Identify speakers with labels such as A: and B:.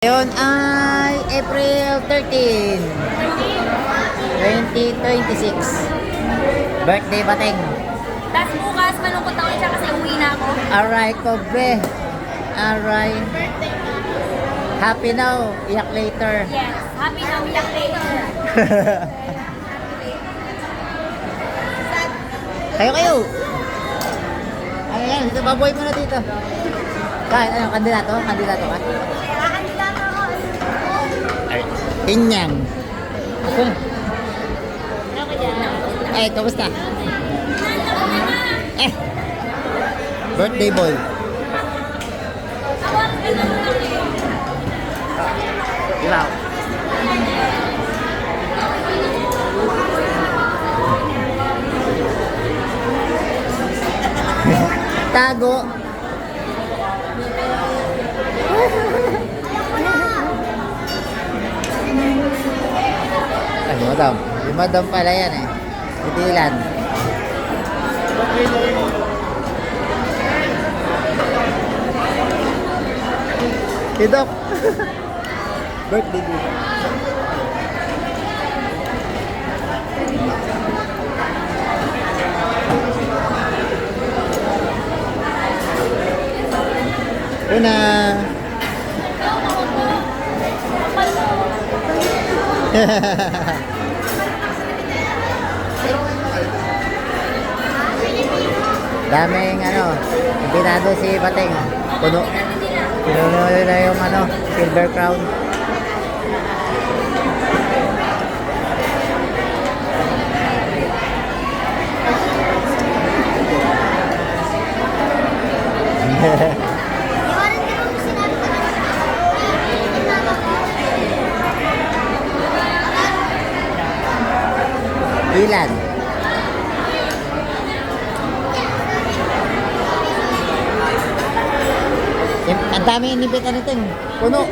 A: Ngayon ay April 13, 2026. Birthday Bateng.
B: Tapos bukas, malungkot ako siya kasi uwi na ako.
A: Alright, Kobe. Alright. Happy now, iyak later.
B: Yes, happy na umiyak later.
A: Kayo. Ayan, dito, baboy mo na dito. Kahit ano, kandidato? Kandidato ka?
B: Kandidato ako.
A: Ay, Inyang. Ako.
B: Ano ka dyan?
A: Ay, kamusta? Eh. Birthday boy.
B: Ako ang ganun lang eh.
A: Ilaw. Tago. Ay, madam. Yung madam pala yan eh. Itilan. Tidok. Birthday boy. Una. Daming pinado si Bateng. Puno. Pinuno na yung silver crown. Ilan? Ang dami inibita nito. Puno.